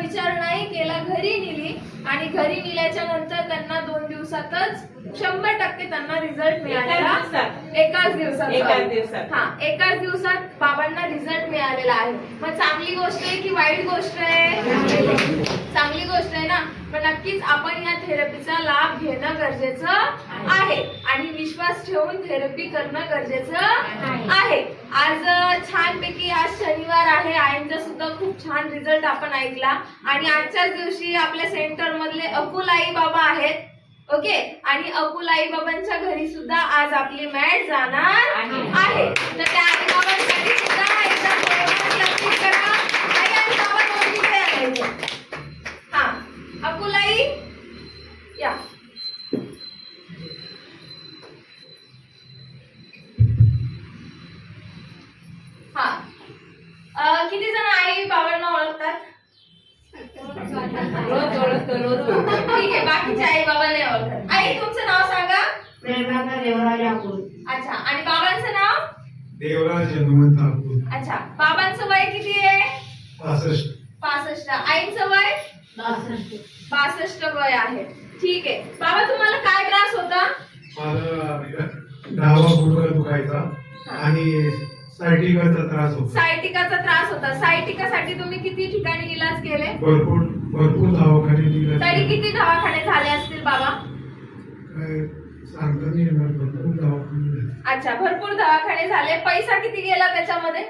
विचार नाही केला, घरी नेली आणि घरी नेल्याच्या नंतर त्यांना 2 दिवसातच 100% त्यांना रिझल्ट मिळालेला. एकाच दिवसात हा एकाच दिवसात बाबांना रिझल्ट मिळालेला आहे. मग चांगली गोष्ट आहे की वाईट गोष्ट आहे? चांगली गोष्ट आहे ना. पण नक्कीच आपण या थेरपीचा लाभ घेणं गरजेचं आहे आणि विश्वास ठेवून थेरपी करणं गरजेचं आहे. आज छानपैकी आज शनिवार आहे, आईंचा सुद्धा खूप छान रिझल्ट आपण ऐकला आणि आजच्याच दिवशी आपल्या सेंटर मधले अकुल आई बाबा आहेत. ओके, आणि अकुल आई बाबांच्या घरी सुद्धा आज आपली मॅट जाणार आहे. तर त्या आई बाबांसाठी सुद्धा एकदा नक्की करा. आई आणि बाबा दोन्ही आणायचे. हा, अकुल आई या. हा, किती जण आई बाबांना ओळखतात? रोज ओळखतो. ठीक आहे, बाकीचे आई बाबा नाही ओळखत. आई तुमचं नाव सांगा. प्रेमाचा देवराज अकुल. अच्छा, आणि बाबांचं नाव? देवराज हनुमंत अकुल. अच्छा, बाबांचं वय किती आहे? 65. आईंचं वय? 62 वय आहे. ठीक आहे. बाबा तुम्हाला काय त्रास होता? मला डावा गुडघा दुखायचा आणि सायटिकाचा त्रास होता. सायटिकाचा त्रास होता. सायटिकासाठी तुम्ही किती ठिकाणी इलाज केले? भरपूर दवाखाने दिले. तरी किती दवाखाने झाले असतील बाबा? काय सांगता नाही येणार, भरपूर दवाखाने झाले. अच्छा, भरपूर दवाखाने झाले. पैसा किती गेला त्याच्यामध्ये?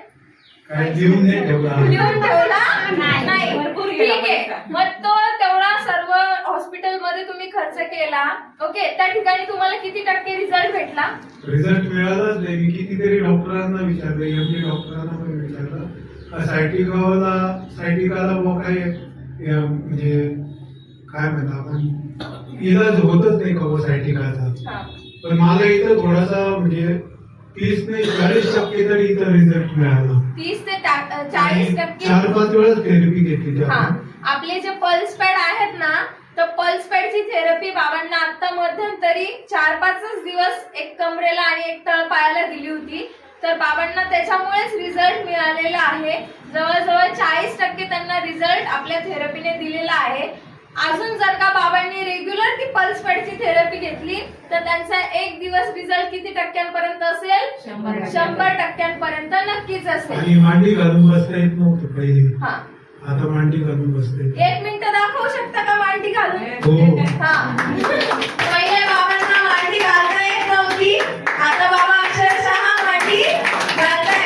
काय लिहून नाही ठेवला. लिहून ठेवला नाही. भरपूर ठीक आहे. मग तो तेवढा सर्व हॉस्पिटल मध्ये तुम्ही खर्च केला. ओके, त्या ठिकाणी तुम्हाला किती टक्के रिझल्ट भेटला? रिझल्ट मिळालाच नाही. मी कितीतरी डॉक्टरांना विचारलं, एमडी डॉक्टरांना पण विचारलं. सायटिकाला मग काय म्हणजे काय म्हणता आपण, इलाज होतच नाही का सायटिकाचा. पण मला इथं थोडासा म्हणजे 30 नाही 40% तरी इथं रिझल्ट मिळाला. 30 ते 40%. 4-5 वेळा थेरपी घेतली. आपले जे पल्स पॅड आहेत ना, तर पल्स पॅडची थेरपी बाबांना आता मध्यंतरी 4-5 दिवस एक कमरेला आणि एक तळपायाला दिली होती. तर बाबांना त्याच्यामुळेच रिझल्ट मिळालेला आहे. जवळजवळ 40% त्यांना रिझल्ट आपल्या थेरपीने दिलेला आहे. अजून जर का बाबांनी रेग्युलर ती पल्स पॅडची थेरपी घेतली तर त्यांचा एक दिवस रिझल्ट किती टक्क्यांपर्यंत असेल? 100% नक्कीच असेल. आणि मांडी घालून बसता येत नव्हतं पहिले. हा, आता मांडी घालून बसते. 1 मिनिट दाखवू शकता का मांडी घालून? हो. हा, पहिले बाबांना मांडी घालता येत नव्हती, आता बाबा अक्षरशः मांडी घालताय.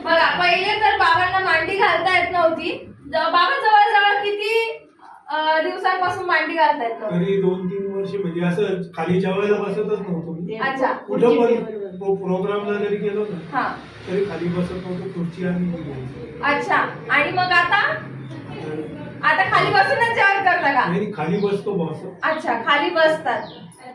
बघा, पहिले तर बाबांना मांडी घालता येत नव्हती. बाबा जवळजवळ किती दिवसांपासून मांडी घालता येत नव्हती? तरी 2-3 वर्ष म्हणजे असं खाली जेवायला बसतच नव्हतो मी. अच्छा, कुठं पण प्रोग्रामला जरी गेलो ना हा, तरी खाली बसत नव्हतो, खुर्ची आणि. अच्छा. आणि मग आता खाली बसूनच जेवण करता का? नाही, खाली बसतो बॉस. अच्छा, खाली बसतात.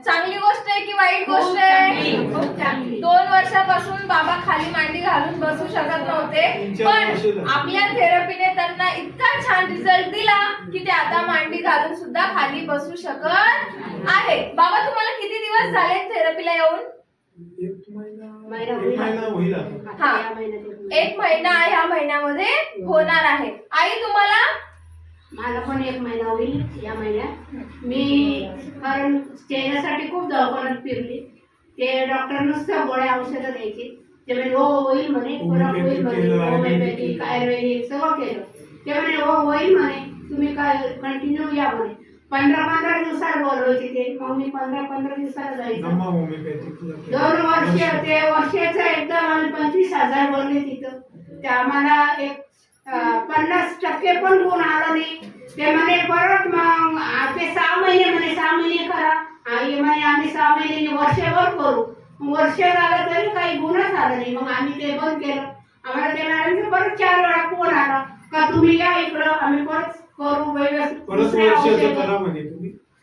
चांगली गोष्ट आहे की वाईट गोष्ट आहे? खूप चांगली. 2 वर्षापासून बाबा खाली मांडी घालून बसू शकत नव्हते, पण आपल्या थेरपीने त्यांना इतका छान रिझल्ट दिला की ते आता मांडी घालून सुद्धा खाली बसू शकत आहे. बाबा तुम्हाला किती दिवस झाले थेरपीला येऊन? 1 महिना होईल आता. हा, 1 महिना ह्या महिन्यामध्ये होणार आहे. आई तुम्हाला? मला पण 1 महिना होईल या महिन्यात. मी कारण चेहऱ्यासाठी खूप दवाखान्यात फिरली. ते डॉक्टर नुसतं गोळ्या औषधं द्यायची. ते म्हणे हो होईल म्हणे, फरक होईल म्हणे, होमिओपॅथिक आयुर्वेदिक सगळं केलं. ते म्हणे हो होईल म्हणे, तुम्ही काय कंटिन्यू या म्हणे. 15-15 दिवसाला बोलवायचे ते. मग मी 15-15 दिवसाला जायचं. 2 वर्ष ते वर्षाचं एकदम आम्ही 25,000 बोलले तिथं. ते आम्हाला एक 50% पण गुण आला नाही. ते म्हणे परत मग ते 6 महिने म्हणे 6 महिने करा. आई म्हणे आम्ही 6 महिने वर्षभर करू. वर्ष झालं तरी काही गुणच आला नाही. मग आम्ही ते बंद केलं. आम्हाला त्या मॅडमचं परत 4 वेळा फोन आला का तुम्ही या इकडं, आम्ही परत करू व्यवस्थित.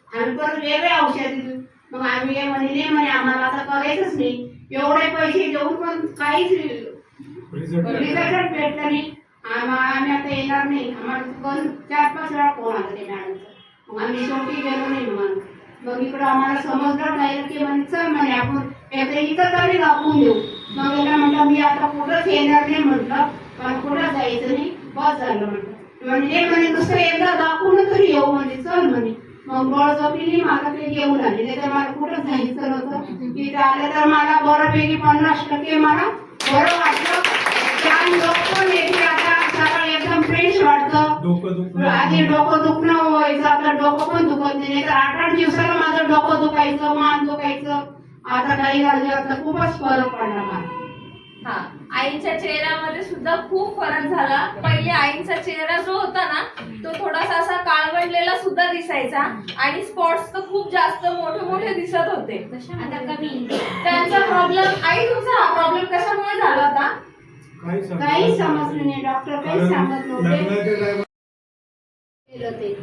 आम्ही परत वेगळे औषध देऊ. मग आम्ही हे म्हणे नाही म्हणे आम्हाला आता करायचंच नाही. एवढे पैसे देऊन पण काहीच रिझल्ट भेटलं नाही. आम्ही आता येणार नाही. आम्हाला 4-5 वेळा फोन आला ते मॅडमचा. मग आम्ही शेवटी गेलो नाही. मग मग इकडं आम्हाला समजलं नाही की म्हणे चल म्हणे आपण एकदा इथं तरी दाखवून देऊ. मग याला म्हटलं मी आता कुठंच येणार नाही म्हटलं, मला कुठं जायचं नाही, बस झालं म्हटलं. म्हणजे म्हणे नुसतं एकदा दाखवून तरी येऊ म्हणजे चल म्हणे. मग बळजबरीने मला ते घेऊन आले, नाही तर मला कुठं जायचं नव्हतं. तिथे आले तर मला बऱ्यापैकी 50% मला बरं वाटलं. छान लोक पण येते, आता सगळं एकदम फ्रेश वाटतं. डोकं दुखणं आधी डोकं दुखणं व्हायचं, आता डोकं पण दुखत नाही. तर 8-8 दिवसाला माझं डोकं दुखायचं, मान दुखायचं. आता काही झालं, आता खूपच फरक पडला मला. हा, आईच्या चेहऱ्यामध्ये सुद्धा खूप फरक झाला. पहिले आईचा चेहरा जो होता ना तो थोडासा असा काळवंडलेला सुद्धा दिसायचा आणि स्पॉट्स तर खूप जास्त मोठे मोठे दिसत होते. आता कमी त्यांचा प्रॉब्लेम, आई तुमचा हा प्रॉब्लेम कशामुळे झाला होता? काही समजलं नाही, डॉक्टर काही सांगत नव्हते. लग्नाच्या टायमाला केलं ते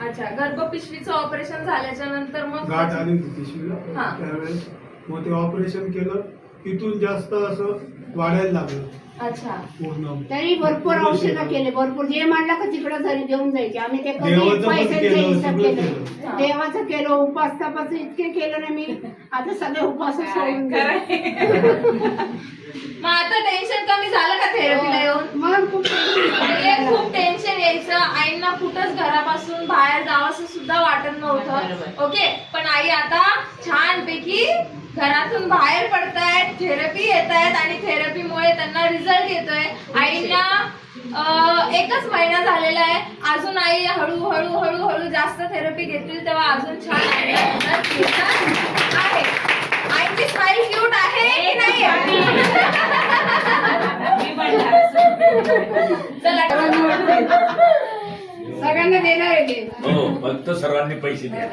अच्छा, गर्भपिशवीचं ऑपरेशन झाल्याच्या नंतर मग गाठ आली होती पिशवीला, हा. त्यावेळेस मग ते ऑपरेशन केलं. तिथून जास्त असं वाढायला लागलं अच्छा, पूर्ण. तरी भरपूर औषधं केले, भरपूर जे म्हणलं का तिकडं घरी देऊन जायचे. आम्ही ते कधी देवाचं पण पैशांचा केलं, हिसाब सगळं केलं, केलं. देवाचं केलं, उपास तपास इतके केलं ना मी. आता सगळे उपास सोडून दिले. मग आता टेन्शन कमी झालं का थेरपीला येऊन? मग खूप पहिले खूप टेन्शन यायचं, आईंना कुठंच घरापासून बाहेर जावंसं सुद्धा वाटत नव्हतं. ओके, पण आई आता छानपैकी घरातून बाहेर पडतायत, थेरपी येत आहेत आणि थेरपीमुळे त्यांना रिझल्ट येतोय. आईंना 1च महिना झालेला आहे. अजून आई हळूहळू हळूहळू जास्त थेरपी घेतील तेव्हा अजून छान रिझल्ट येणार आहे. आईची स्माइल क्यूट आहे की नाही? चला, सगळ्यांना देणार आहे ते. हो, फक्त सर्वांनी पैसे द्या.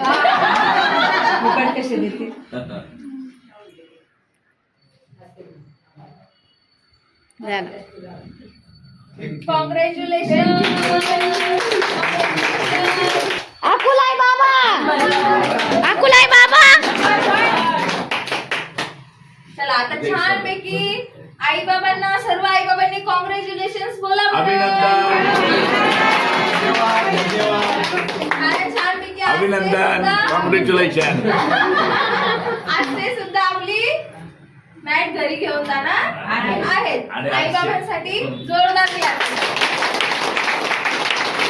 कसे देते कॉंग्रॅच्युलेशन. अकुलाई बाबा, अकुलाई बाबा. चला आता छानपैकी आई बाबांना, सर्व आई बाबांनी कॉंग्रॅच्युलेशन बोला छानपैकी. अभिनंदन, कॉंग्रॅच्युलेशन. आज ते सुद्धा आपली मॅट घरी घेऊन जाणार आहेत. आई बाबांसाठी जोरदार क्लॅप.